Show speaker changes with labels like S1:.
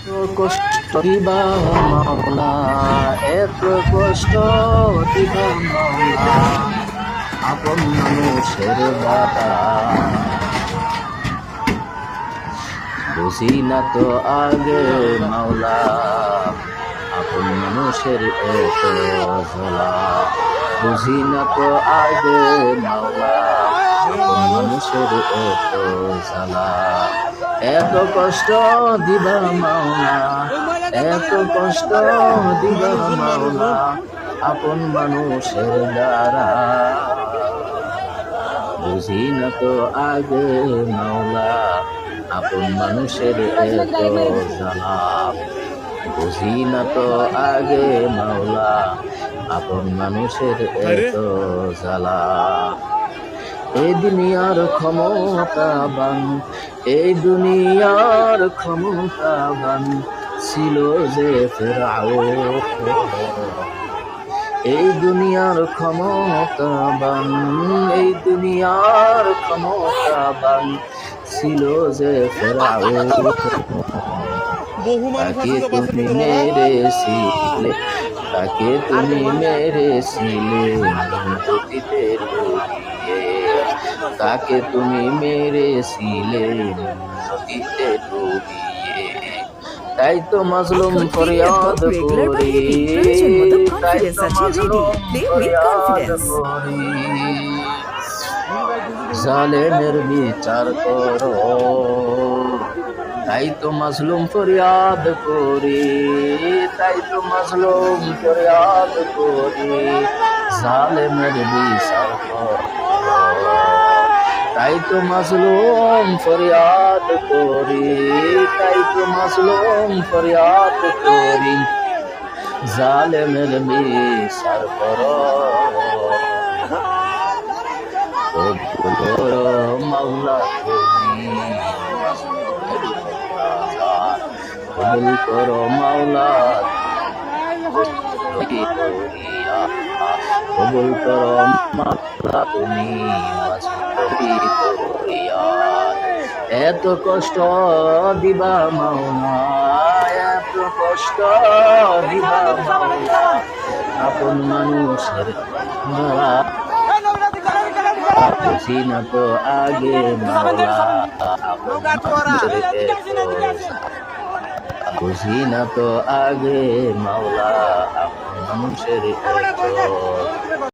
S1: কষ্ট দিবা মাওলা, এত কষ্ট দিবা মাওলা, আপন মানুষের বাতা বুঝি না তো আগে মাওলা, আপন মানুষের এত জ্বালা, বুঝি না তো আগে মাওলা, আপন মানুষের এত জ্বালা, এত কষ্ট দিবা মাওলা, এত কষ্ট দিবা মাওলা, আপন মানুষের দ্বারা বুঝি না তো আগে মাওলা, আপন মানুষের এত জ্বালা, বুঝি না তো আগে মাওলা, আপন মানুষের এত জ্বালা। এই দুনিয়ার ক্ষমতাবান, এই দুনিয়ার ক্ষমতাবান ছিল যে ফেরাউন, এই দুনিয়ার ক্ষমতাবান, এই দুনিয়ার ক্ষমতাবান ছিল যে ফেরাউন, তাকে তুমি মেরেছিলে, তাকে তুমি মেরেছিলে নদীতে ডুবিয়ে, তাকে তুমি মেরেছিলে নদীতে ডুবিয়ে, তাই তো মাজলুম ফরিয়াদ করি, তাই তো মাজলুম ফরিয়াদ করি, জালেমের বিচার করো, তাই তো মাজলুম ফরিয়াদ করি, তাই তো মাজলুম ফরিয়াদ করি, জালেমের বিচার করো, তাই তো মাজলুম ফরিয়াদ করি, তাই তো মাজলুম ফরিয়াদ করি, জালেমের বিচার করো, মাওলা তুমি কবুল করো মাওলা, কবুল করো মাওলা তুমি, এত কষ্ট দিবা মাওলা, এত কষ্ট দিবা মাওলা, আপন মানুষের বুঝি না তো আগে মাওলা, আপন মানুষের বুঝি না তো আগে মাওলা, আপন মানুষের